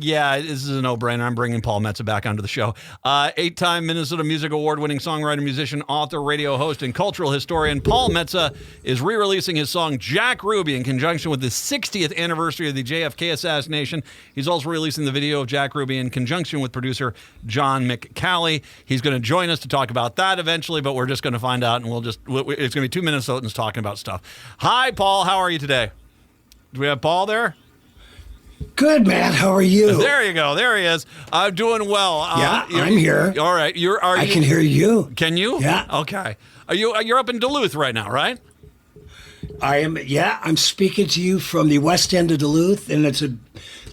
Yeah, this is a no-brainer. I'm bringing Paul Metsa back onto the show. Eight-time Minnesota Music Award-winning songwriter, musician, author, radio host, and cultural historian Paul Metsa is re-releasing his song Jack Ruby in conjunction with the 60th anniversary of the JFK assassination. He's also releasing the video of Jack Ruby in conjunction with producer John McNeil. He's going to join us to talk about that eventually, but we're just going to find out, and it's going to be two Minnesotans talking about stuff. Hi, Paul. How are you today? Do we have Paul there? Good, Matt. How are you? There you go. There he is. I'm doing well. Yeah, I'm here. All right. I can hear you. Can you? Yeah. Okay. You're up in Duluth right now, right? I am. Yeah, I'm speaking to you from the west end of Duluth, and it's a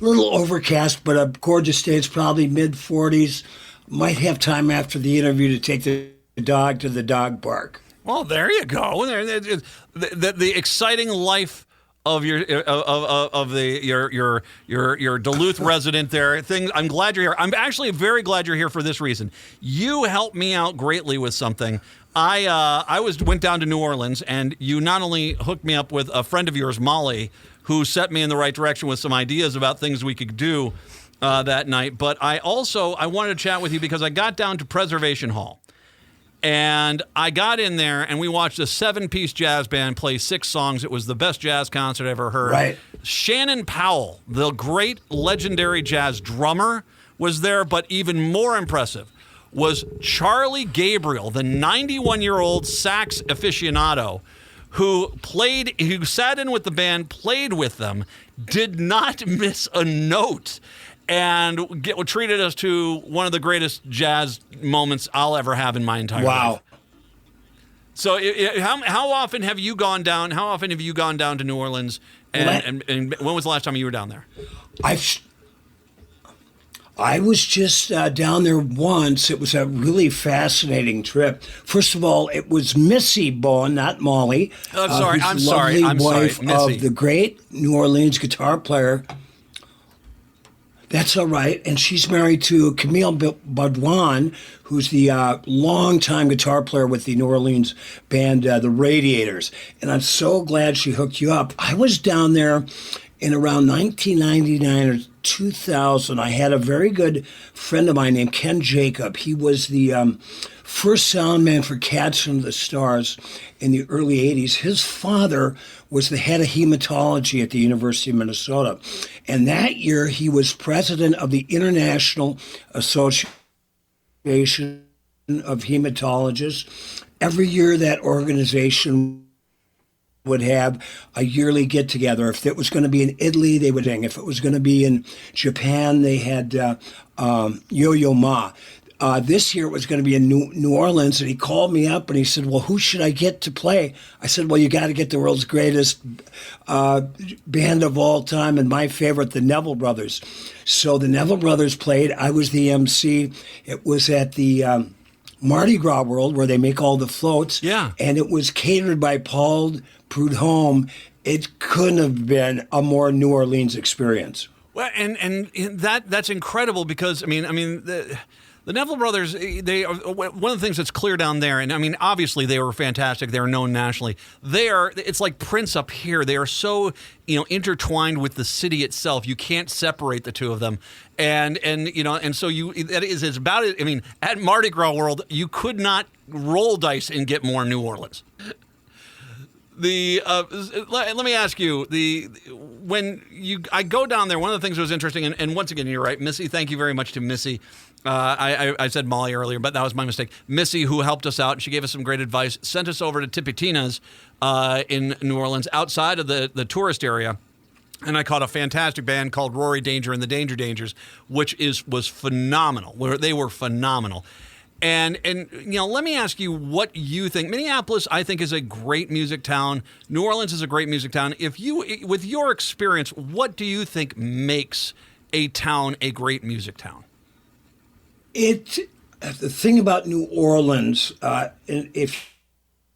little overcast, but a gorgeous day. It's probably mid-40s. Might have time after the interview to take the dog to the dog park. Well, there you go. The exciting life of your Duluth resident there. I'm glad you're here. I'm actually very glad you're here for this reason. You helped me out greatly with something. I went down to New Orleans, and you not only hooked me up with a friend of yours, Molly, who set me in the right direction with some ideas about things we could do that night, but I wanted to chat with you because I got down to Preservation Hall. And I got in there, and we watched a 7-piece jazz band play 6 songs. It was the best jazz concert I ever heard. Right. Shannon Powell, the great legendary jazz drummer, was there, but even more impressive was Charlie Gabriel, the 91-year-old sax aficionado who sat in with the band, played with them, did not miss a note, and treated us to one of the greatest jazz moments I'll ever have in my entire life. So, how often have you gone down? How often have you gone down to New Orleans? And when was the last time you were down there? I was just down there once. It was a really fascinating trip. First of all, it was Missy Bowen, not Molly. I'm sorry. Wife Missy. of the great New Orleans guitar player. That's all right. And she's married to Camille Baudouin, who's the longtime guitar player with the New Orleans band, the Radiators. And I'm so glad she hooked you up. I was down there in around 1999 or 2000. I had a very good friend of mine named Ken Jacob. He was the first sound man for Cats from the Stars in the early 80s. His father was the head of hematology at the University of Minnesota. And that year, he was president of the International Association of Hematologists. Every year, that organization would have a yearly get-together. If it was going to be in Italy, they would sing. If it was going to be in Japan, they had Yo-Yo Ma. This year it was going to be in New Orleans, and he called me up and he said, well, who should I get to play? I said, well, you got to get the world's greatest band of all time, and my favorite, the Neville Brothers. So the Neville Brothers played. I was the MC. It was at the Mardi Gras World, where they make all the floats. Yeah. And it was catered by Paul Prudhomme. It couldn't have been a more New Orleans experience. Well, and that's incredible because the Neville Brothers, they are one of the things that's clear down there, and I mean, obviously they were fantastic. They are known nationally. It's like Prince up here. They are so, intertwined with the city itself. You can't separate the two of them. And so that is about it. I mean, at Mardi Gras World, you could not roll dice and get more New Orleans. Let me ask you, I go down there, one of the things that was interesting, and once again, you're right, Missy, thank you very much to Missy. I said Molly earlier, but that was my mistake. Missy, who helped us out, she gave us some great advice, sent us over to Tipitina's in New Orleans, outside of the tourist area. And I caught a fantastic band called Rory Danger and the Danger Dangers, which was phenomenal. They were phenomenal. And let me ask you what you think. Minneapolis, I think, is a great music town. New Orleans is a great music town. With your experience, what do you think makes a town a great music town? The thing about New Orleans, if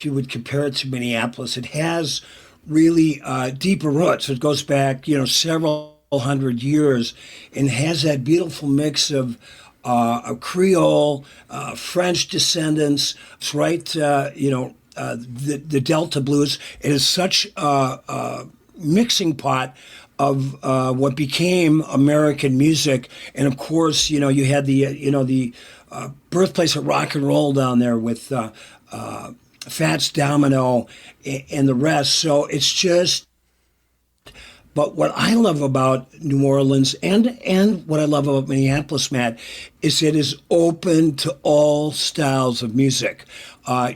you would compare it to Minneapolis, it has really deeper roots. It goes back, several hundred years, and has that beautiful mix of Creole, French descendants. It's right, the Delta blues. It is such a mixing pot of what became American music. And of course, you had the birthplace of rock and roll down there with Fats Domino and the rest. So it's just. But what I love about New Orleans and what I love about Minneapolis, Matt, is it is open to all styles of music.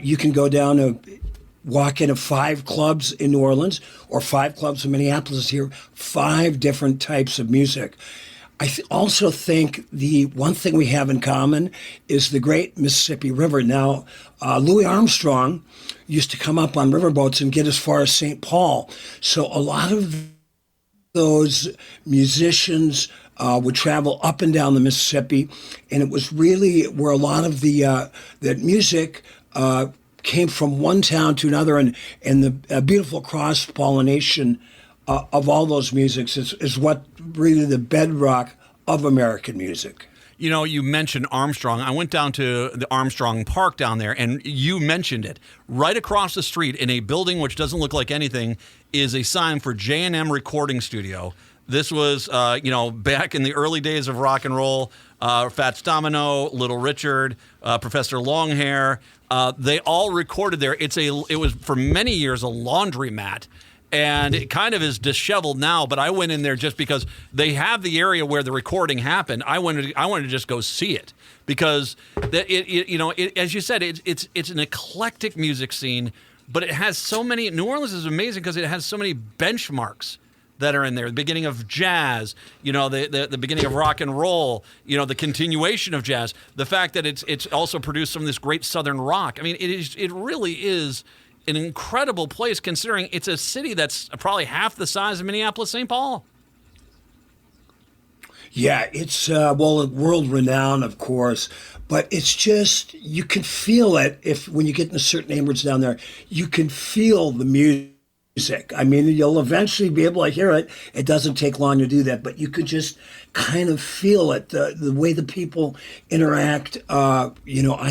You can go down to walk into 5 clubs in New Orleans or 5 clubs in Minneapolis here, 5 different types of music. I also think the one thing we have in common is the great Mississippi River. Now, Louis Armstrong used to come up on riverboats and get as far as St. Paul. So a lot of those musicians would travel up and down the Mississippi, and it was really where a lot of that music came from one town to another, and the beautiful cross-pollination of all those musics is what really the bedrock of American music. You mentioned Armstrong. I went down to the Armstrong Park down there, and you mentioned it. Right across the street in a building which doesn't look like anything is a sign for J&M Recording Studio. This was, back in the early days of rock and roll. Fats Domino, Little Richard, Professor Longhair, they all recorded there. It was for many years a laundromat. And it kind of is disheveled now, but I went in there just because they have the area where the recording happened. I wanted to just go see it because as you said, it's an eclectic music scene, but it has so many. New Orleans is amazing because it has so many benchmarks that are in there. The beginning of jazz, the beginning of rock and roll, the continuation of jazz. The fact that it's also produced some of this great Southern rock. I mean, it really is an incredible place considering it's a city that's probably half the size of Minneapolis, St. Paul. Yeah, it's, world renowned, of course, but it's just, you can feel it when you get into certain neighborhoods down there, you can feel the music. I mean, you'll eventually be able to hear it. It doesn't take long to do that, but you could just kind of feel it, the way the people interact. I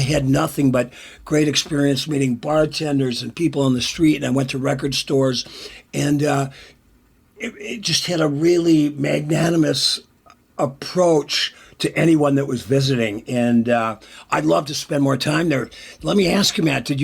had nothing but great experience meeting bartenders and people on the street, and I went to record stores, and it just had a really magnanimous approach to anyone that was visiting, and I'd love to spend more time there. Let me ask you, Matt, were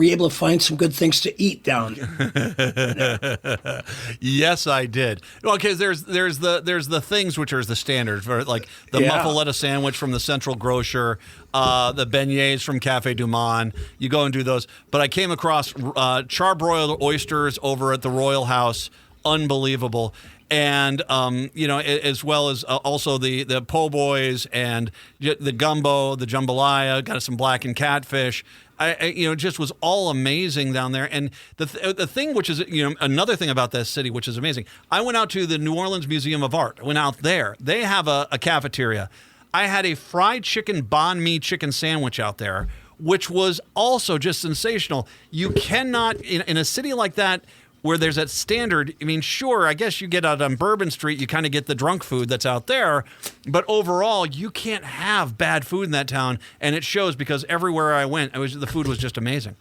you able to find some good things to eat down there? Yes, I did. Well, because there's the things which are the standards, like the muffaletta sandwich from the Central Grocer, the beignets from Cafe Du Monde. You go and do those. But I came across charbroiled oysters over at the Royal House. Unbelievable. And, as well as also the po' boys and the gumbo, the jambalaya, got some blackened catfish. It just was all amazing down there. And the thing, which is, another thing about this city, which is amazing. I went out to the New Orleans Museum of Art. I went out there. They have a cafeteria. I had a fried chicken banh mi chicken sandwich out there, which was also just sensational. You cannot, in a city like that, where there's that standard, I mean, sure, I guess you get out on Bourbon Street, you kind of get the drunk food that's out there, but overall, you can't have bad food in that town, and it shows because everywhere I went, the food was just amazing.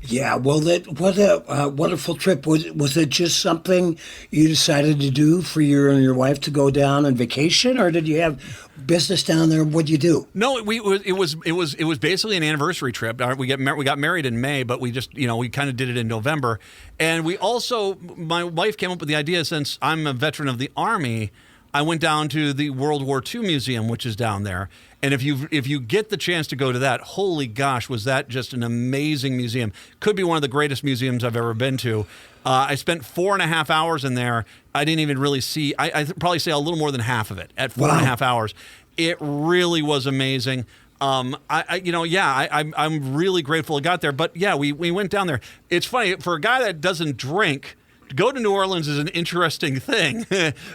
Yeah, well, what a wonderful trip. Was it just something you decided to do for you and your wife to go down on vacation, or did you have business down there? What'd you do? No, it was basically an anniversary trip. We got married in May, but we just we kind of did it in November, and we also, my wife came up with the idea, since I'm a veteran of the Army, I went down to the World War II Museum, which is down there. And if you get the chance to go to that, holy gosh, was that just an amazing museum. Could be one of the greatest museums I've ever been to. I spent 4.5 hours in there. I didn't even really see, I probably say a little more than half of it at 4.5 hours. It really was amazing. I'm really grateful I got there. But yeah, we went down there. It's funny, for a guy that doesn't drink, to go to New Orleans is an interesting thing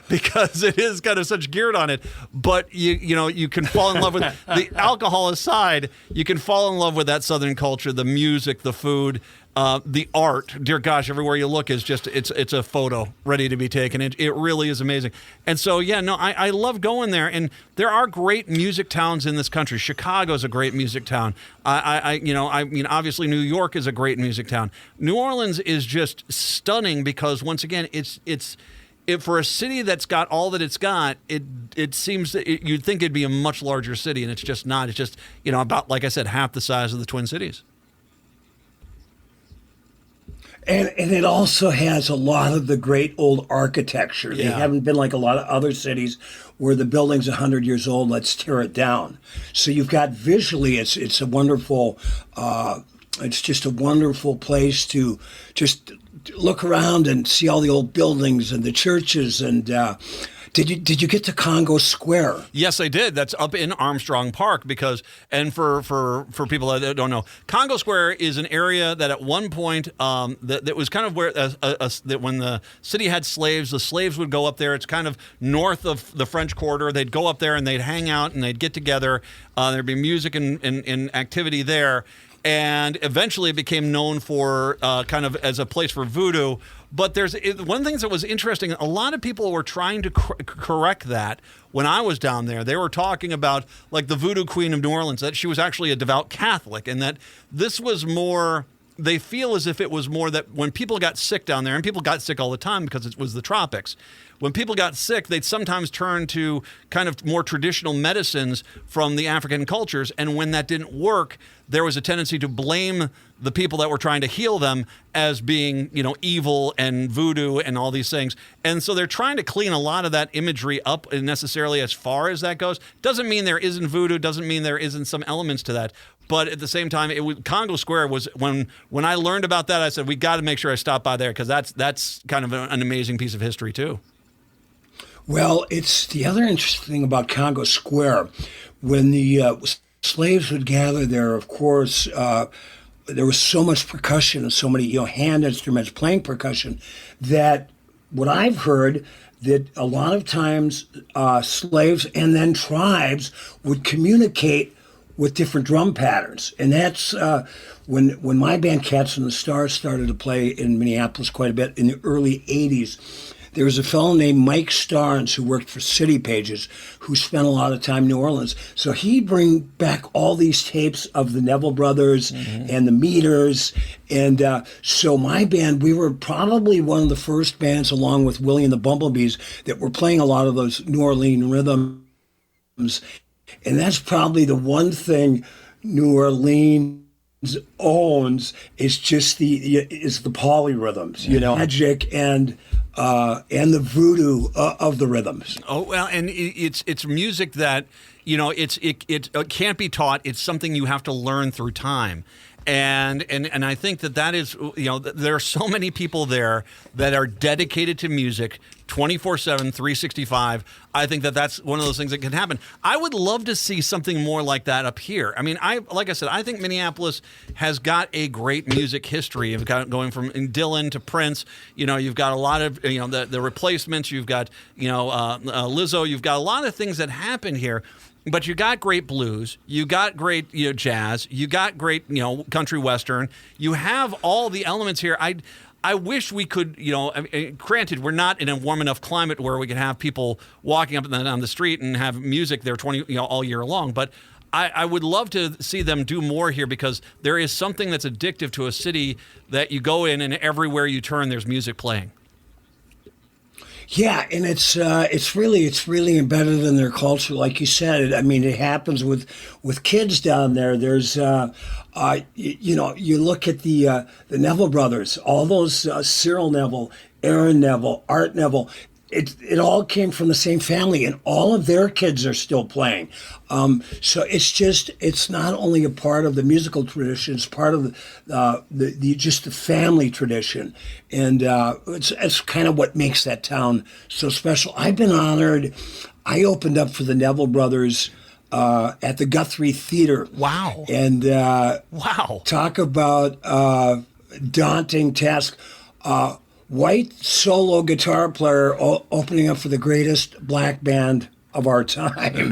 because it is kind of such geared on it. But you can fall in love with the alcohol aside. You can fall in love with that Southern culture, the music, the food. The art, dear gosh, everywhere you look is just it's a photo ready to be taken. It really is amazing. And so I love going there. And there are great music towns in this country. Chicago's a great music town. Obviously New York is a great music town. New Orleans is just stunning because once again it's for a city that's got all that it's got, it seems that you'd think it'd be a much larger city, and it's just not. It's just about, like I said, half the size of the Twin Cities. And it also has a lot of the great old architecture. They haven't been like a lot of other cities where the building's 100 years old, let's tear it down. So you've got visually, it's a wonderful, it's just a wonderful place to just look around and see all the old buildings and the churches. And did you get to Congo Square? Yes, I did. That's up in Armstrong Park and for people that don't know, Congo Square is an area that at one point that was kind of where that when the city had slaves, the slaves would go up there. It's kind of north of the French Quarter. They'd go up there and they'd hang out and they'd get together. There'd be music and activity there. And eventually it became known for kind of as a place for voodoo. But one of the things that was interesting, a lot of people were trying to correct that when I was down there. They were talking about like the voodoo queen of New Orleans, that she was actually a devout Catholic, and that this was more, they feel as if it was more that when people got sick down there, and people got sick all the time because it was the tropics, when people got sick, they'd sometimes turn to kind of more traditional medicines from the African cultures. And when that didn't work, there was a tendency to blame the people that were trying to heal them as being, evil and voodoo and all these things. And so they're trying to clean a lot of that imagery up necessarily as far as that goes. Doesn't mean there isn't voodoo, doesn't mean there isn't some elements to that. But at the same time, Congo Square was when I learned about that, I said, we got to make sure I stop by there because that's kind of an amazing piece of history too. Well, it's the other interesting thing about Congo Square. When the slaves would gather there, of course, there was so much percussion and so many hand instruments playing percussion that what I've heard that a lot of times slaves and then tribes would communicate with different drum patterns. And that's when my band Cats and the Stars started to play in Minneapolis quite a bit in the early 80s. There was a fellow named Mike Starnes who worked for City Pages who spent a lot of time in New Orleans. So he'd bring back all these tapes of the Neville Brothers and the Meters. And so my band, we were probably one of the first bands along with Willie and the Bumblebees that were playing a lot of those New Orleans rhythms. And that's probably the one thing New Orleans owns is just the polyrhythms, magic and the voodoo of the rhythms. Oh well, and it's music that it can't be taught. It's something you have to learn through time. And I think that is, there are so many people there that are dedicated to music 24/7, 365. I think that's one of those things that can happen. I would love to see something more like that up here. I mean, like I said, I think Minneapolis has got a great music history. You've got going from Dylan to Prince. You've got a lot of, the Replacements. You've got, Lizzo. You've got a lot of things that happen here. But you got great blues, you got great jazz, you got great country western. You have all the elements here. I wish we could granted we're not in a warm enough climate where we can have people walking up and down the street and have music there all year long. But I would love to see them do more here because there is something that's addictive to a city that you go in and everywhere you turn there's music playing. Yeah, and it's really embedded in their culture, like you said. I mean, it happens with kids down there. There's, you look at the Neville brothers, all those Cyril Neville, Aaron Neville, Art Neville. It all came from the same family, and all of their kids are still playing. So it's not only a part of the musical tradition; it's part of the family tradition, and it's kind of what makes that town so special. I've been honored. I opened up for the Neville brothers at the Guthrie Theater. Wow! And wow, talk about daunting task. White solo guitar player opening up for the greatest black band of our time.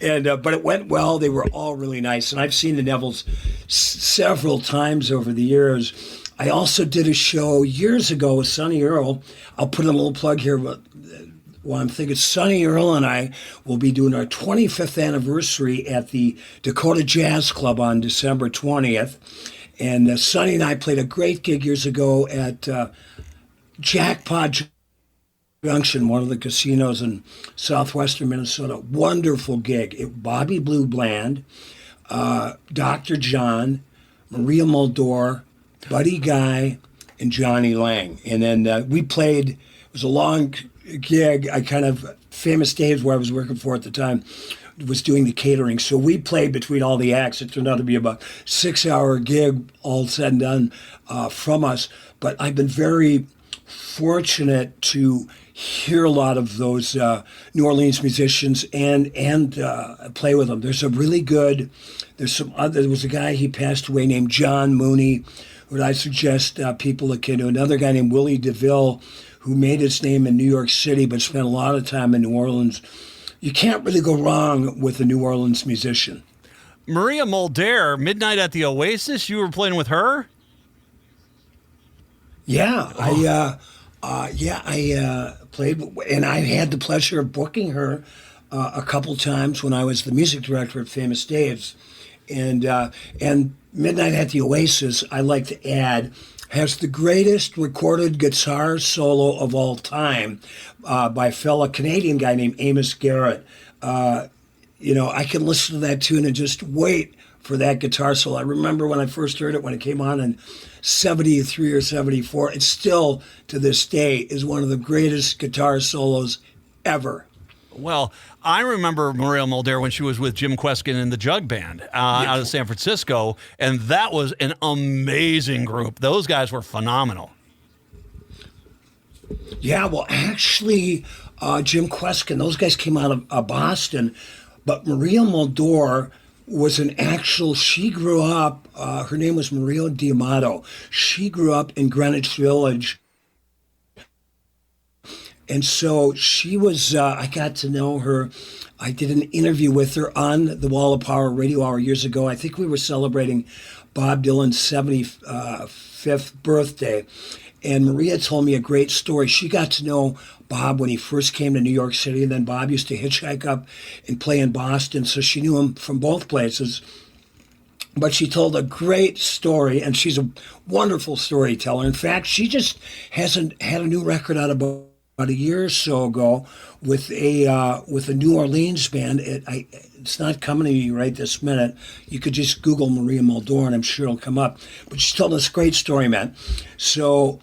And but it went well. They were all really nice. And I've seen the Nevilles several times over the years. I also did a show years ago with Sonny Earl. I'll put in a little plug here, but well, I'm thinking Sonny Earl and I will be doing our 25th anniversary at the Dakota Jazz Club on December 20th. And Sonny and I played a great gig years ago at Jackpot Junction, one of the casinos in southwestern Minnesota. Wonderful gig. Bobby Blue Bland, Dr. John, Maria Muldaur, Buddy Guy, and Johnny Lang. And then we played, it was a long gig. Famous Dave's, where I was working for at the time, was doing the catering. So we played between all the acts. It turned out to be about 6-hour gig, all said and done, from us. But I've been very fortunate to hear a lot of those New Orleans musicians and play with them. There was a guy, he passed away, named John Mooney, who I suggest people look into. Another guy named Willie DeVille, who made his name in New York City but spent a lot of time in New Orleans. You can't really go wrong with a New Orleans musician. Maria Muldaur, Midnight at the Oasis, you were playing with her? Yeah, I played, and I had the pleasure of booking her a couple times when I was the music director at Famous Dave's. And Midnight at the Oasis, I like to add, has the greatest recorded guitar solo of all time by a fellow Canadian guy named Amos Garrett. I can listen to that tune and just wait for that guitar solo. I remember when I first heard it, when it came on in 73 or 74. It still, to this day, is one of the greatest guitar solos ever. Well, I remember Maria Muldaur when she was with Jim Kweskin in the Jug Band out of San Francisco, and that was an amazing group. Those guys were phenomenal. Yeah, well, actually, Jim Kweskin, those guys came out of Boston, but Maria Muldaur was she grew up, her name was Maria D'Amato. She grew up in Greenwich Village. And so she was, I got to know her. I did an interview with her on the Wall of Power Radio Hour years ago. I think we were celebrating Bob Dylan's 75th birthday. And Maria told me a great story. She got to know Bob when he first came to New York City, and then Bob used to hitchhike up and play in Boston, so she knew him from both places. But she told a great story, and she's a wonderful storyteller. In fact, she just hasn't had a new record out about a year or so ago with a New Orleans band. It's not coming to me right this minute. You could just Google Maria Muldaur, and I'm sure it'll come up. But she told us a great story, man. So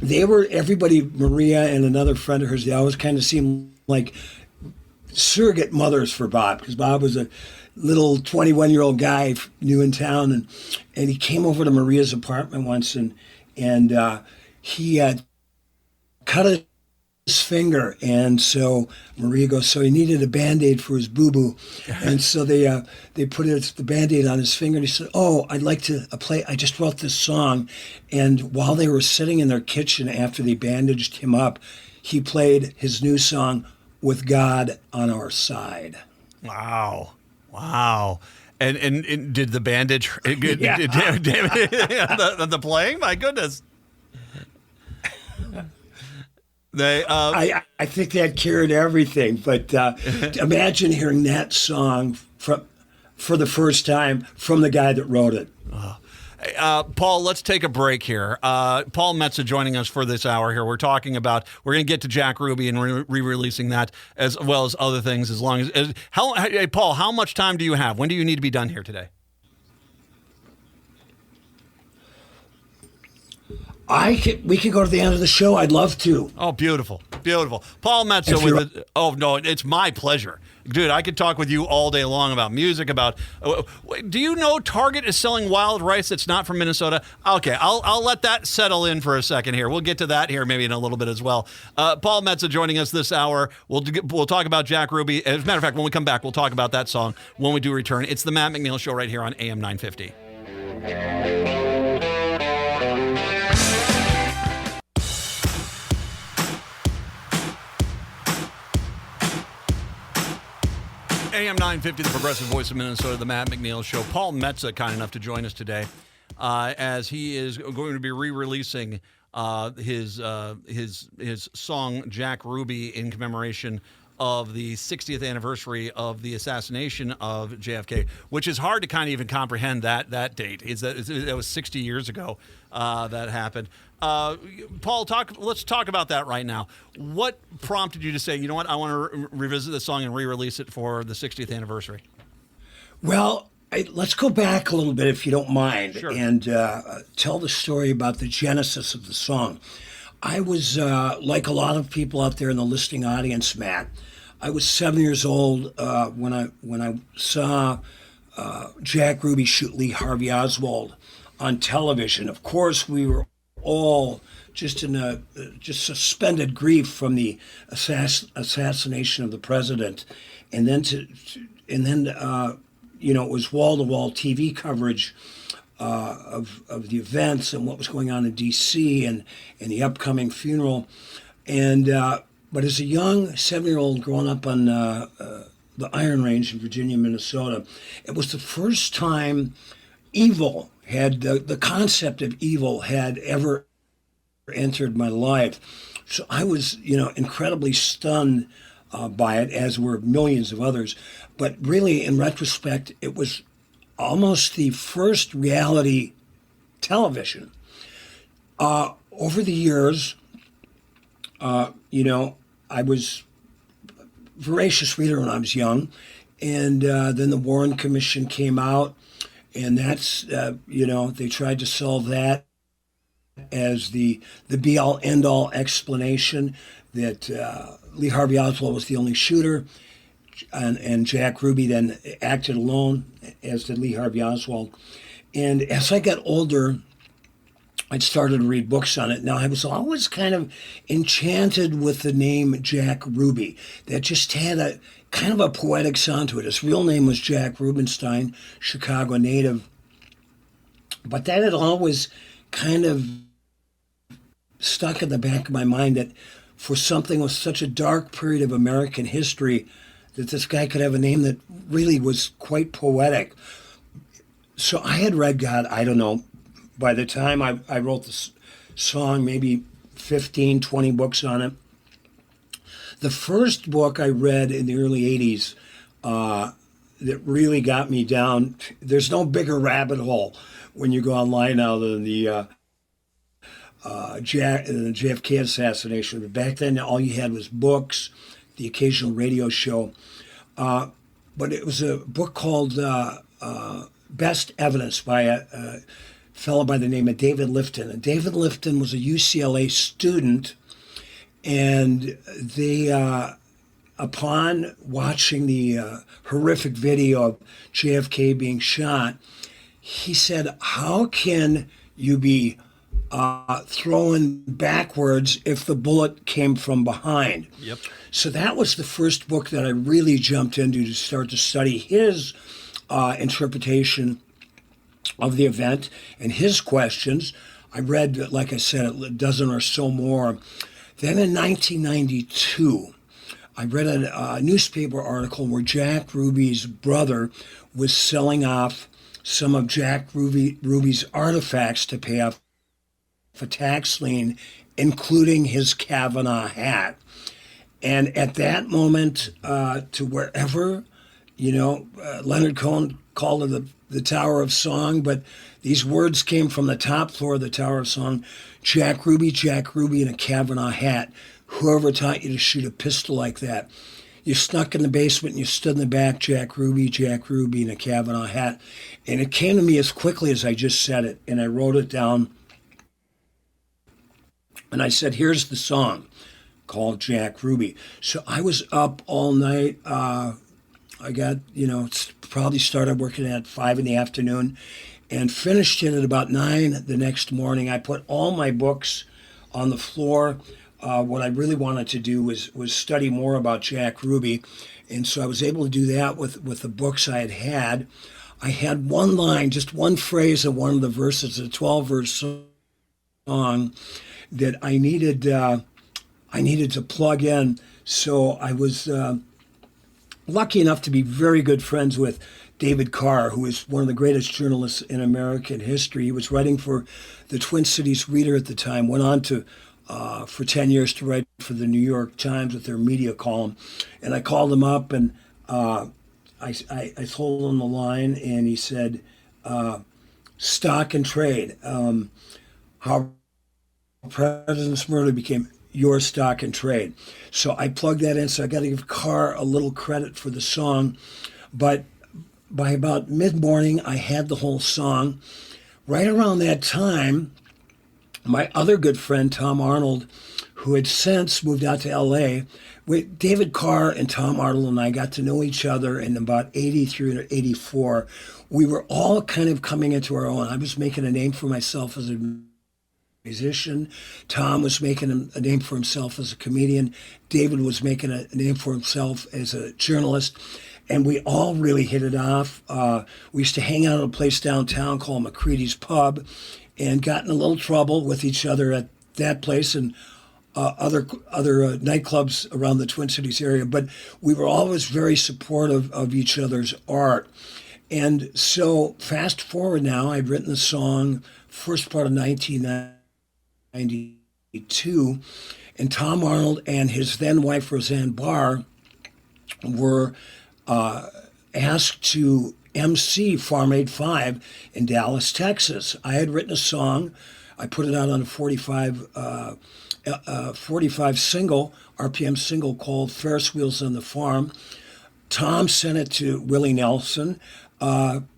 everybody, Maria and another friend of hers, they always kind of seemed like surrogate mothers for Bob, because Bob was a little 21-year-old guy new in town, and he came over to Maria's apartment once, and he cut his finger, and so Maria goes, so he needed a Band-Aid for his boo-boo. And so they put the Band-Aid on his finger, and he said, oh, I'd like to play, I just wrote this song. And while they were sitting in their kitchen after they bandaged him up, he played his new song, With God on Our Side. Wow. And did the bandage, Yeah. the playing? My goodness. I think that carried everything, but imagine hearing that song for the first time from the guy that wrote it. Paul, let's take a break here. Paul Metsa joining us for this hour here. We're going to get to Jack Ruby and re-releasing that as well as other things. Hey, Paul, how much time do you have? When do you need to be done here today? We could go to the end of the show. I'd love to. Oh, beautiful. Paul Metsa oh, no, it's my pleasure. Dude, I could talk with you all day long about music, do you know Target is selling wild rice that's not from Minnesota? Okay, I'll let that settle in for a second here. We'll get to that here maybe in a little bit as well. Paul Metsa joining us this hour. We'll talk about Jack Ruby. As a matter of fact, when we come back, we'll talk about that song when we do return. It's the Matt McNeil Show right here on AM 950. AM 950, the progressive voice of Minnesota, the Matt McNeil Show. Paul Metsa, kind enough to join us today. as he is going to be re-releasing his song Jack Ruby in commemoration of the 60th anniversary of the assassination of JFK, which is hard to kind of even comprehend that date. It was 60 years ago that happened. Paul, let's talk about that right now. What prompted you to say, you know what, I want to revisit this song and re-release it for the 60th anniversary? Well, let's go back a little bit, if you don't mind, Sure. and tell the story about the genesis of the song. I was, like a lot of people out there in the listening audience, Matt, I was 7 years old when I saw Jack Ruby shoot Lee Harvey Oswald on television. Of course, we were all just in just suspended grief from the assassination of the president, and then it was wall-to-wall TV coverage of the events and what was going on in D.C. and the upcoming funeral. And but as a young 7-year-old growing up on the Iron Range in Virginia, Minnesota, it was the first time evil had the concept of evil had ever entered my life. So I was, incredibly stunned by it, as were millions of others. But really, in retrospect, it was almost the first reality television. Over the years, I was a voracious reader when I was young, and then the Warren Commission came out, and that's, they tried to solve that as the be-all, end-all explanation that Lee Harvey Oswald was the only shooter, and Jack Ruby then acted alone, as did Lee Harvey Oswald. And as I got older, I started to read books on it. Now, I was always kind of enchanted with the name Jack Ruby. That just had a kind of a poetic sound to it. His real name was Jack Rubenstein, Chicago native. But that had always kind of stuck in the back of my mind, that for something with such a dark period of American history, that this guy could have a name that really was quite poetic. So I had read, God, I don't know, by the time I wrote this song, maybe 15, 20 books on it. The first book I read in the early 80s that really got me down, there's no bigger rabbit hole when you go online now than the JFK assassination. But back then, all you had was books, the occasional radio show. But it was a book called Best Evidence by a fellow by the name of David Lifton. And David Lifton was a UCLA student, and they, upon watching the horrific video of JFK being shot, he said, how can you be thrown backwards if the bullet came from behind? Yep. So that was the first book that I really jumped into to start to study his interpretation of the event and his questions. I read, like I said, a dozen or so more. Then in 1992, I read a newspaper article where Jack Ruby's brother was selling off some of Jack Ruby's artifacts to pay off a tax lien, including his Kavanaugh hat. And at that moment, to wherever, Leonard Cohen called it the Tower of Song, but these words came from the top floor of the Tower of Song: Jack Ruby in a Kavanaugh hat. Whoever taught you to shoot a pistol like that? You snuck in the basement and you stood in the back, Jack Ruby in a Kavanaugh hat. And it came to me as quickly as I just said it, and I wrote it down. And I said, here's the song called Jack Ruby. So I was up all night. I got, probably started working at 5 in the afternoon and finished it at about 9 the next morning. I put all my books on the floor. What I really wanted to do was study more about Jack Ruby. And so I was able to do that with the books I had. I had one line, just one phrase of one of the verses, a 12-verse song that I needed to plug in. So I was lucky enough to be very good friends with David Carr, who is one of the greatest journalists in American history. He was writing for the Twin Cities Reader at the time, went on to for 10 years to write for the New York Times with their media column. And I called him up and I told him the line, and he said, stock and trade. How President's Murder became your stock and trade. So I plugged that in, so I got to give Carr a little credit for the song. But by about mid-morning, I had the whole song. Right around that time, my other good friend, Tom Arnold, who had since moved out to L.A., David Carr and Tom Arnold and I got to know each other in about 83 or 84. We were all kind of coming into our own. I was making a name for myself as a musician. Tom was making a name for himself as a comedian. David was making a name for himself as a journalist. And we all really hit it off. We used to hang out at a place downtown called McCready's Pub and got in a little trouble with each other at that place and other nightclubs around the Twin Cities area. But we were always very supportive of each other's art. And so fast forward now, I'd written the song first part of 1992, and Tom Arnold and his then wife Roseanne Barr were asked to MC Farm Aid 5 in Dallas, Texas. I had written a song. I put it out on a 45 single, RPM single called Ferris Wheels on the Farm. Tom sent it to Willie Nelson.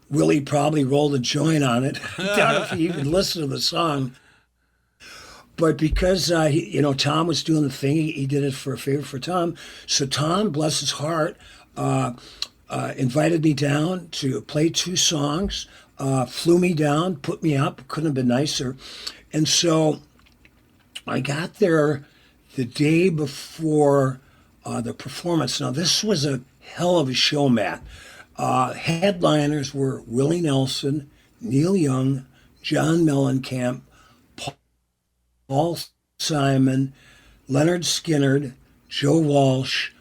Willie probably rolled a joint on it. I doubt if he even listened to the song. But because, Tom was doing the thing, he did it for a favor for Tom. So Tom, bless his heart, invited me down to play 2 songs, flew me down, put me up, couldn't have been nicer. And so I got there the day before the performance. Now, this was a hell of a show, Matt. Headliners were Willie Nelson, Neil Young, John Mellencamp, Paul Simon, Leonard Skinner, Joe Walsh,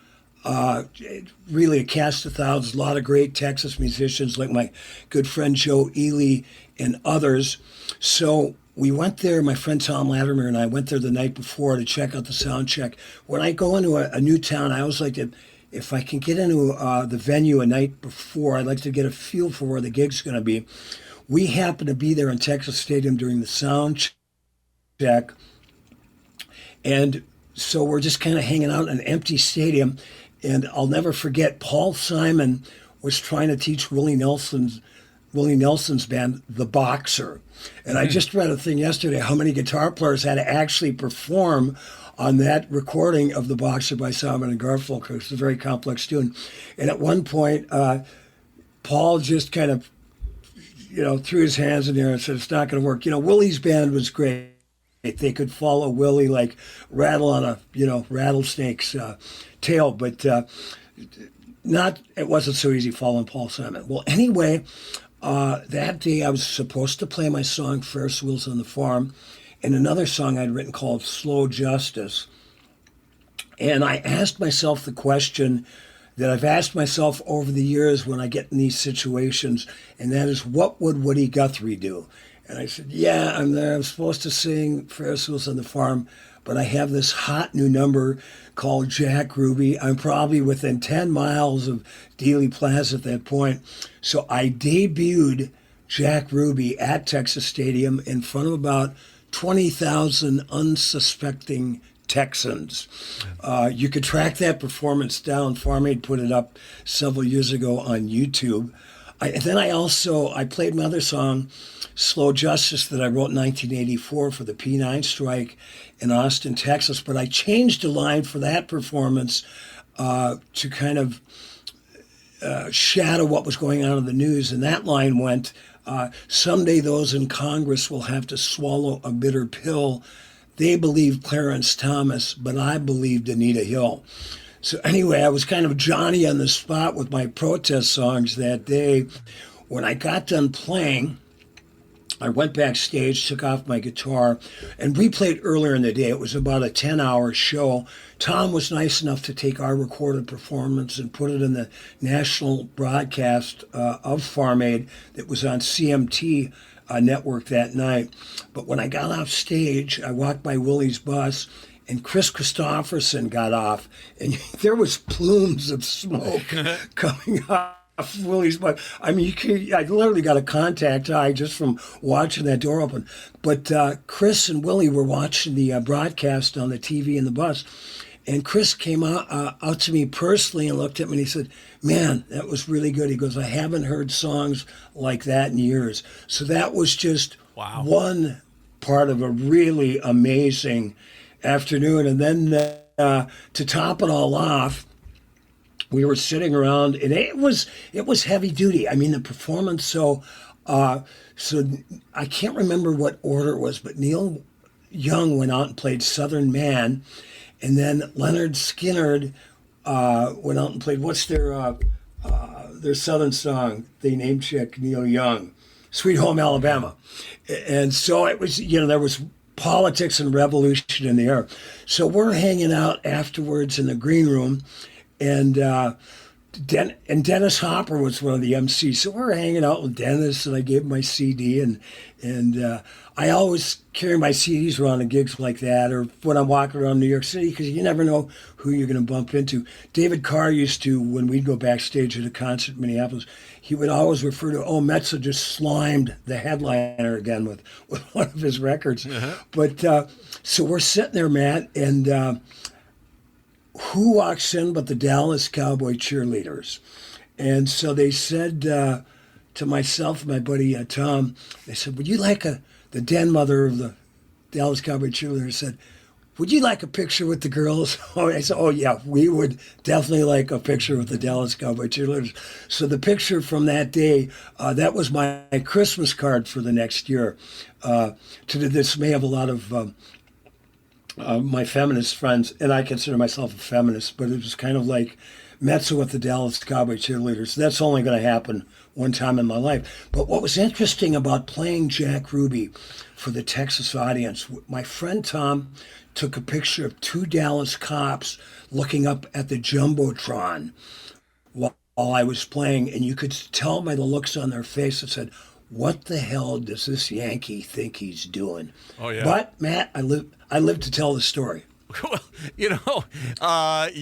really a cast of thousands, a lot of great Texas musicians like my good friend Joe Ely and others. So we went there, my friend Tom Latimer and I went there the night before to check out the sound check. When I go into a new town, I always like to, if I can get into the venue a night before, I'd like to get a feel for where the gig's going to be. We happened to be there in Texas Stadium during the sound check. And so we're just kind of hanging out in an empty stadium. And I'll never forget, Paul Simon was trying to teach Willie Nelson's band, The Boxer. And I just read a thing yesterday how many guitar players had to actually perform on that recording of The Boxer by Simon and Garfunkel. It's a very complex tune. And at one point, Paul just kind of, threw his hands in the air and said, it's not going to work. Willie's band was great. They could follow Willie like rattle on a, rattlesnake's tail, but it wasn't so easy following Paul Simon. Well, anyway, that day I was supposed to play my song Ferris Wheels on the Farm and another song I'd written called Slow Justice. And I asked myself the question that I've asked myself over the years when I get in these situations, and that is, what would Woody Guthrie do? And I said, yeah, I'm there. I'm supposed to sing Ferris Wheels on the Farm, but I have this hot new number called Jack Ruby. I'm probably within 10 miles of Dealey Plaza at that point. So I debuted Jack Ruby at Texas Stadium in front of about 20,000 unsuspecting Texans. You could track that performance down. Farm Aid put it up several years ago on YouTube. I played my other song, Slow Justice, that I wrote in 1984 for the P9 strike in Austin, Texas. But I changed a line for that performance to kind of shadow what was going on in the news. And that line went, someday those in Congress will have to swallow a bitter pill. They believed Clarence Thomas, but I believed Anita Hill. So anyway, I was kind of Johnny on the spot with my protest songs that day. When I got done playing, I went backstage, took off my guitar, and we played earlier in the day. It was about a 10-hour show. Tom was nice enough to take our recorded performance and put it in the national broadcast of Farm Aid that was on CMT network that night. But when I got off stage, I walked by Willie's bus, and Chris Christopherson got off, and there was plumes of smoke coming off Willie's bus. I mean, I literally got a contact eye just from watching that door open. But Chris and Willie were watching the broadcast on the TV in the bus, and Chris came out to me personally and looked at me and he said, "Man, that was really good." He goes, "I haven't heard songs like that in years." So that was just one part of a really amazing afternoon. And then to top it all off, we were sitting around, and it was heavy duty. I mean, the performance. So I can't remember what order it was, but Neil Young went out and played Southern Man, and then Leonard Skinner went out and played what's their Southern song they name check Neil Young, Sweet Home Alabama, and so it was there was politics and revolution in the air. So we're hanging out afterwards in the green room, and Dennis Hopper was one of the MCs. So we're hanging out with Dennis, and I gave him my CD, and I always carry my CDs around at gigs like that, or when I'm walking around New York City, because you never know who you're going to bump into. David Carr used to, when we'd go backstage at a concert in Minneapolis, he would always refer to, Metsa just slimed the headliner again with one of his records. Uh-huh. But so we're sitting there, Matt, and who walks in but the Dallas Cowboy cheerleaders? And so they said to myself and my buddy Tom, they said, "Would you like the den mother of the Dallas Cowboy cheerleaders said, would you like a picture with the girls?" I said, "Oh, yeah, we would definitely like a picture with the Dallas Cowboy cheerleaders." So the picture from that day, that was my Christmas card for the next year, to the dismay of a lot of my feminist friends, and I consider myself a feminist, but it was kind of like Metsa with the Dallas Cowboy cheerleaders. That's only going to happen one time in my life. But what was interesting about playing Jack Ruby for the Texas audience, my friend Tom took a picture of two Dallas cops looking up at the Jumbotron while I was playing, and you could tell by the looks on their face that said, "What the hell does this Yankee think he's doing?" Oh, yeah. But, Matt, I live to tell the story. Well, that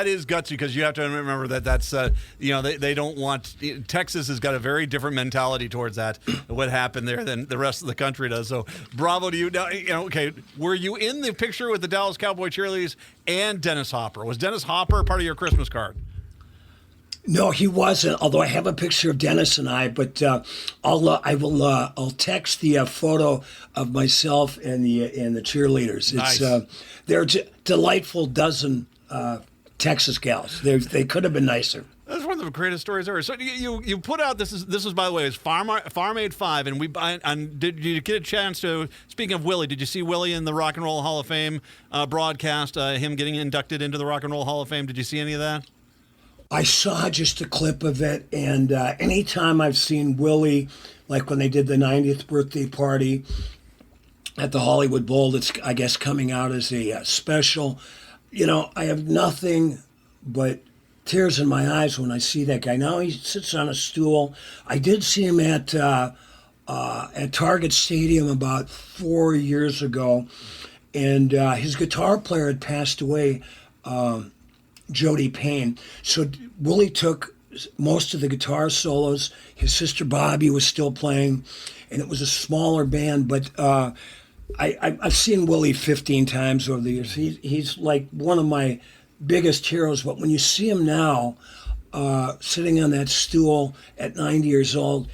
is gutsy, because you have to remember that's they don't want. Texas has got a very different mentality towards that, what happened there, than the rest of the country does. So bravo to you. Now, okay, were you in the picture with the Dallas Cowboy cheerleaders and Dennis Hopper? Was Dennis Hopper part of your Christmas card? No, he wasn't. Although I have a picture of Dennis and I, but I'll text the photo of myself and the cheerleaders. It's nice. They're delightful dozen Texas gals. They could have been nicer. That's one of the greatest stories ever. So you put out this is by the way, is Farm Aid 5, and did you get a chance to, speaking of Willie, did you see Willie in the Rock and Roll Hall of Fame broadcast? Him getting inducted into the Rock and Roll Hall of Fame. Did you see any of that? I saw just a clip of it, and anytime I've seen Willie, like when they did the 90th birthday party at the Hollywood Bowl, that's, I guess, coming out as a special, I have nothing but tears in my eyes when I see that guy. Now he sits on a stool. I did see him at Target Stadium about 4 years ago, and his guitar player had passed away, Jody Payne. So Willie took most of the guitar solos. His sister Bobby was still playing, and it was a smaller band. But I've seen Willie 15 times over the years. He's like one of my biggest heroes. But when you see him now, sitting on that stool at 90 years old,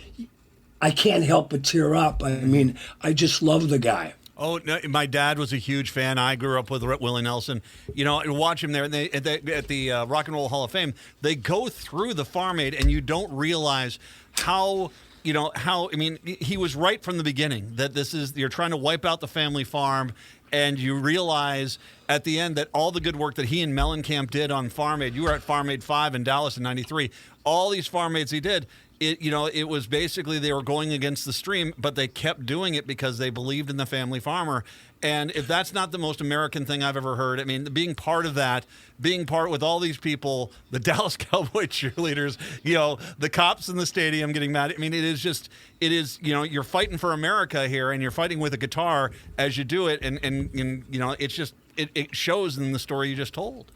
I can't help but tear up. I mean, I just love the guy. Oh, no, my dad was a huge fan. I grew up with Willie Nelson. And watch him there. And at the Rock and Roll Hall of Fame, they go through the Farm Aid, and you don't realize how he was right from the beginning that you're trying to wipe out the family farm, and you realize at the end that all the good work that he and Mellencamp did on Farm Aid, you were at Farm Aid 5 in Dallas in '93, all these Farm Aids he did, it was basically they were going against the stream, but they kept doing it because they believed in the family farmer. And if that's not the most American thing I've ever heard, I mean, being part of that, being part with all these people, the Dallas Cowboy cheerleaders, the cops in the stadium getting mad. I mean, it is, you're fighting for America here, and you're fighting with a guitar as you do it. And it's just, it shows in the story you just told.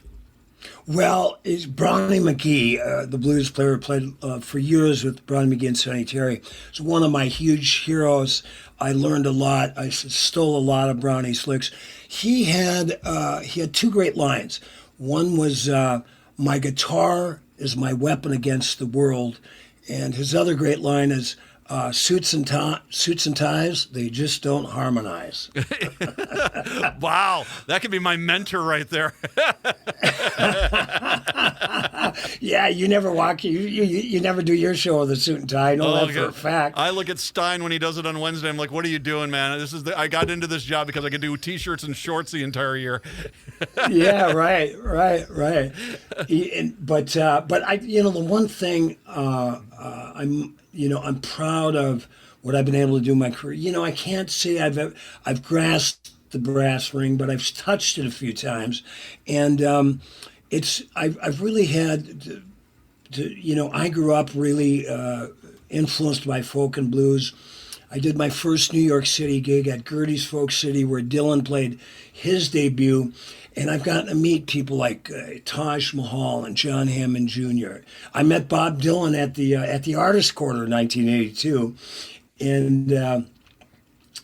Well, it's Brownie McGee, the blues player, played for years with Brownie McGee and Sonny Terry. It's one of my huge heroes. I learned a lot. I stole a lot of Brownie's licks. He had two great lines. One was, "My guitar is my weapon against the world," and his other great line is, suits and ties, they just don't harmonize. Wow, that could be my mentor right there. Yeah, you never you never do your show with a suit and tie. I know that for a fact. I look at Stein when he does it on Wednesday. I'm like, what are you doing, man? I got into this job because I could do T-shirts and shorts the entire year. Yeah, right. But I, the one thing I'm proud of what I've been able to do in my career. I can't say I've grasped the brass ring, but I've touched it a few times, and I've really had to I grew up really influenced by folk and blues. I did my first New York City gig at Gertie's Folk City, where Dylan played his debut. And I've gotten to meet people like Taj Mahal and John Hammond Jr. I met Bob Dylan at the Artist Quarter in 1982, and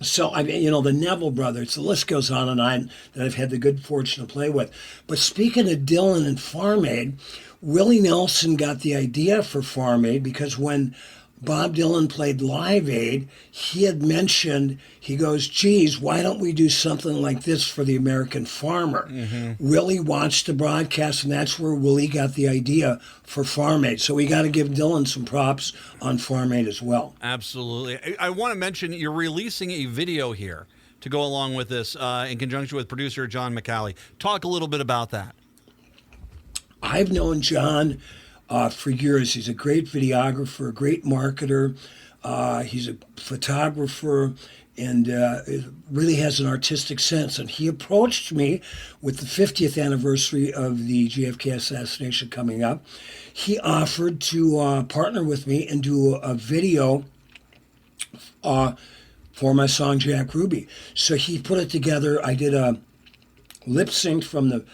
so the Neville brothers. The list goes on and on that I've had the good fortune to play with. But speaking of Dylan and Farm Aid, Willie Nelson got the idea for Farm Aid because when Bob Dylan played Live Aid, he had mentioned, he goes, geez, why don't we do something like this for the American farmer? Mm-hmm. Willie watched the broadcast, and that's where Willie got the idea for Farm Aid. So we got to give Dylan some props on Farm Aid as well. Absolutely. I want to mention you're releasing a video here to go along with this in conjunction with producer John McNeil. Talk a little bit about that. I've known John for years. He's a great videographer, a great marketer. He's a photographer and really has an artistic sense. And he approached me with the 50th anniversary of the JFK assassination coming up. He offered to partner with me and do a video for my song Jack Ruby. So he put it together. I did a lip sync from the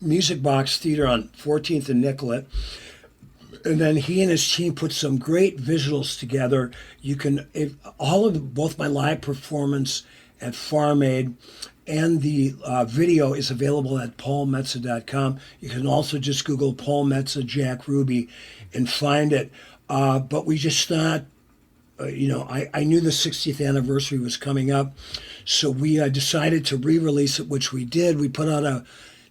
Music Box Theater on 14th and Nicollet. And then he and his team put some great visuals together. You can, both my live performance at Farm Aid and the video is available at paulmetsa.com. You can also just Google Paul Metsa Jack Ruby and find it. But we just thought, I knew the 60th anniversary was coming up, so we decided to re-release it, which we did. We put out a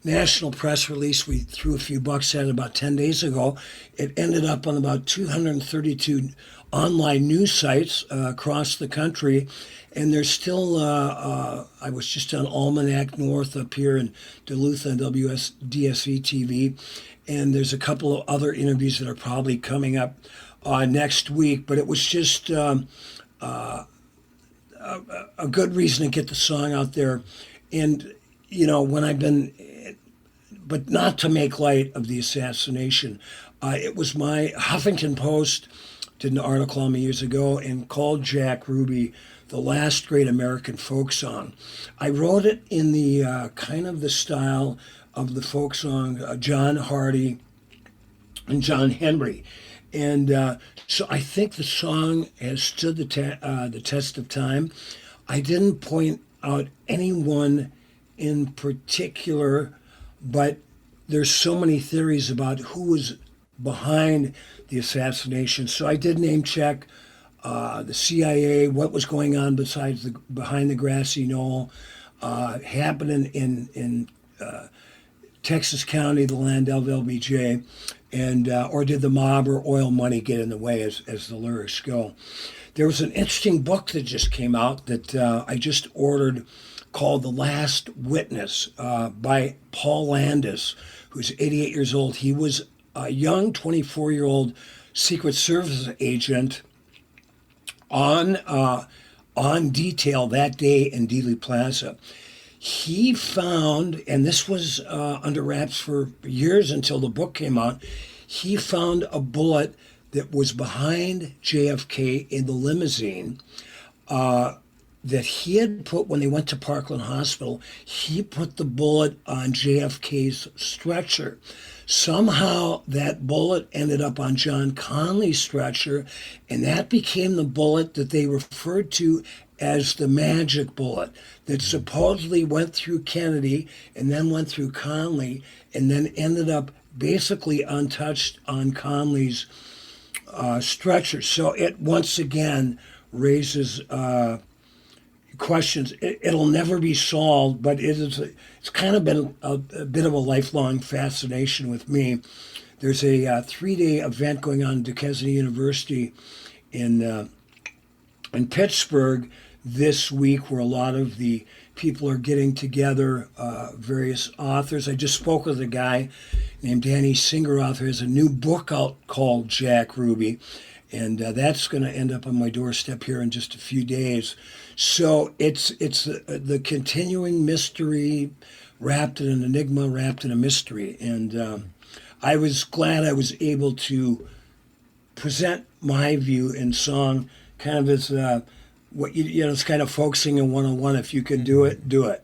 national press release. We threw a few bucks at it about 10 days ago. It ended up on about 232 online news sites across the country. And there's still, I was just on Almanac North up here in Duluth on WSDSV TV. And there's a couple of other interviews that are probably coming up next week. But it was just a good reason to get the song out there. And, when I've been, but not to make light of the assassination. It was my Huffington Post did an article on me years ago and called Jack Ruby the last great American folk song. I wrote it in the kind of the style of the folk song John Hardy and John Henry. And so I think the song has stood the test of time. I didn't point out anyone in particular, but there's so many theories about who was behind the assassination. So I did name check the CIA, what was going on behind the grassy knoll, happening in Texas County, the land of LBJ, and or did the mob or oil money get in the way, as the lyrics go. There was an interesting book that just came out that I just ordered called The Last Witness by Paul Landis, who's 88 years old. He was a young 24-year-old Secret Service agent on detail that day in Dealey Plaza. He found, and this was under wraps for years until the book came out, he found a bullet that was behind JFK in the limousine that he had put, when they went to Parkland Hospital, he put the bullet on JFK's stretcher. Somehow that bullet ended up on John Conley's stretcher, and that became the bullet that they referred to as the magic bullet that supposedly went through Kennedy and then went through Conley and then ended up basically untouched on Conley's stretcher. So it once again raises questions. It'll never be solved, but it's kind of been a bit of a lifelong fascination with me. There's a 3-day event going on at Duquesne University in Pittsburgh this week where a lot of the people are getting together, various authors. I just spoke with a guy named Danny Singer, author, has a new book out called Jack Ruby, and that's going to end up on my doorstep here in just a few days. So it's the continuing mystery wrapped in an enigma, wrapped in a mystery. And I was glad I was able to present my view in song, kind of as what it's kind of folk singing 101. If you can do it, do it.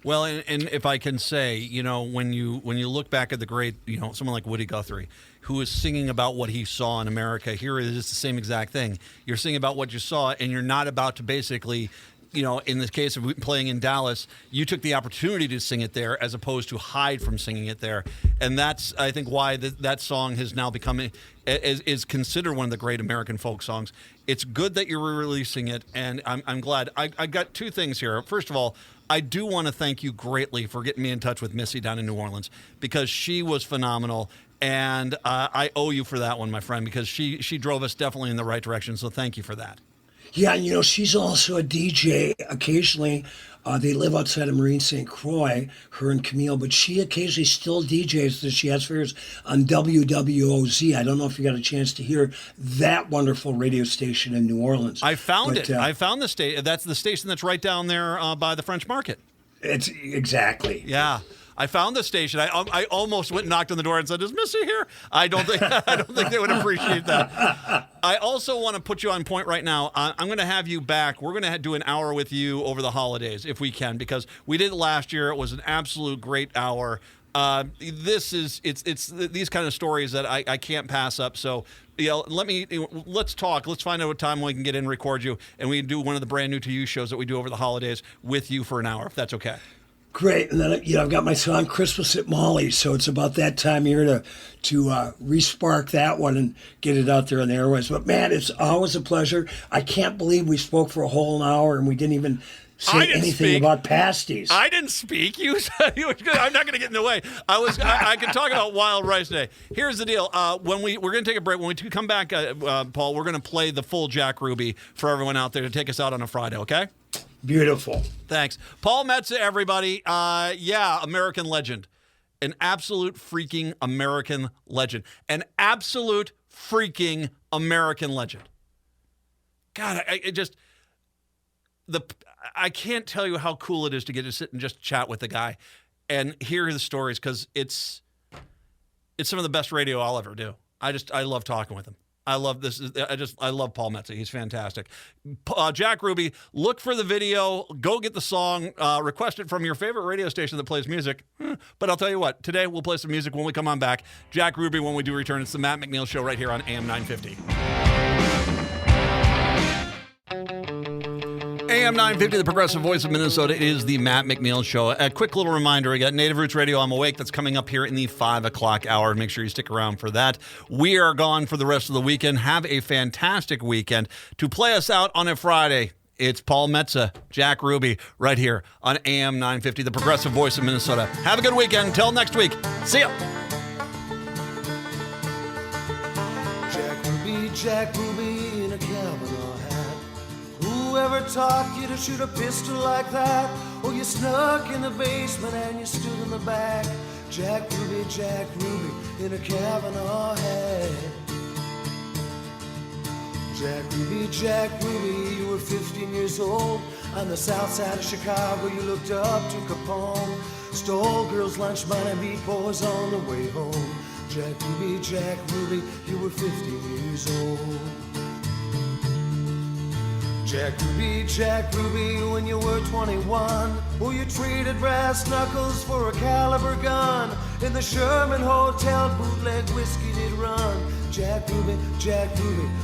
Well, and if I can say, when you look back at the great, someone like Woody Guthrie, who is singing about what he saw in America, here it is the same exact thing. You're singing about what you saw, and you're not about to basically, in the case of playing in Dallas, you took the opportunity to sing it there as opposed to hide from singing it there. And that's, I think, why that song has now become, is considered one of the great American folk songs. It's good that you're releasing it, and I'm glad. I got two things here. First of all, I do want to thank you greatly for getting me in touch with Missy down in New Orleans, because she was phenomenal, and I owe you for that one, my friend, because she drove us definitely in the right direction, so thank you for that. Yeah, and she's also a DJ. Occasionally, they live outside of Marine St. Croix, her and Camille, but she occasionally still DJs that she has fairs on WWOZ. I don't know if you got a chance to hear that wonderful radio station in New Orleans. I found it. I found the station. That's the station that's right down there by the French Market. It's exactly. Yeah. I found the station. I almost went and knocked on the door and said, "Is Missy here?" I don't think they would appreciate that. I also want to put you on point right now. I'm going to have you back. We're going to do an hour with you over the holidays if we can, because we did it last year. It was an absolute great hour. It's these kind of stories that I can't pass up. So let's talk. Let's find out what time we can get in and record you, and we can do one of the brand new to you shows that we do over the holidays with you for an hour, if that's okay. Great, and then I've got my song "Christmas at Molly's," so it's about that time of year to re-spark that one and get it out there on the airways. But man, it's always a pleasure. I can't believe we spoke for a whole hour and we didn't even say anything about pasties. I didn't speak. You said you were good. I'm not going to get in the way. I can talk about Wild Rice Day. Here's the deal. We're going to take a break. When we come back, Paul, we're going to play the full Jack Ruby for everyone out there to take us out on a Friday. Okay? Beautiful. Thanks. Paul Metsa, everybody. American legend. An absolute freaking American legend. An absolute freaking American legend. God, I can't tell you how cool it is to get to sit and just chat with the guy and hear the stories, because it's some of the best radio I'll ever do. I love talking with him. I love this. I love Paul Metsa. He's fantastic. Jack Ruby, look for the video. Go get the song. Request it from your favorite radio station that plays music. But I'll tell you what, today we'll play some music when we come on back. Jack Ruby, when we do return. It's the Matt McNeil Show right here on AM 950. AM 950, the progressive voice of Minnesota, is the Matt McNeil Show. A quick little reminder, I got Native Roots Radio, I'm Awake, that's coming up here in the 5 o'clock hour. Make sure you stick around for that. We are gone for the rest of the weekend. Have a fantastic weekend. To play us out on a Friday, it's Paul Metsa, Jack Ruby, right here on AM 950, the progressive voice of Minnesota. Have a good weekend. Until next week. See ya. Jack Ruby in a Kavanaugh hat. Whoever taught you to shoot a pistol like that? Oh, you snuck in the basement and you stood in the back. Jack Ruby in a Kavanaugh hat. Jack Ruby, you were 15 years old. On the south side of Chicago, you looked up to Capone. Stole girls' lunch money and beat boys on the way home. Jack Ruby, you were 15 years old. Jack Ruby, when you were 21, oh, you traded brass knuckles for a caliber gun. In the Sherman Hotel, bootleg whiskey did run. Jack Ruby,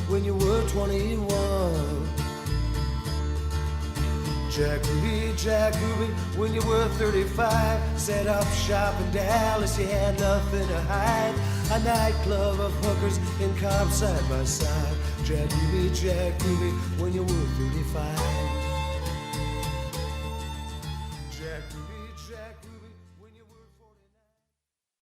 when you were 21. Jack Ruby, when you were 35, set up shop in Dallas, you had nothing to hide. A nightclub of hookers and cops side by side. Jack Ruby, when you were 35. Jack Ruby.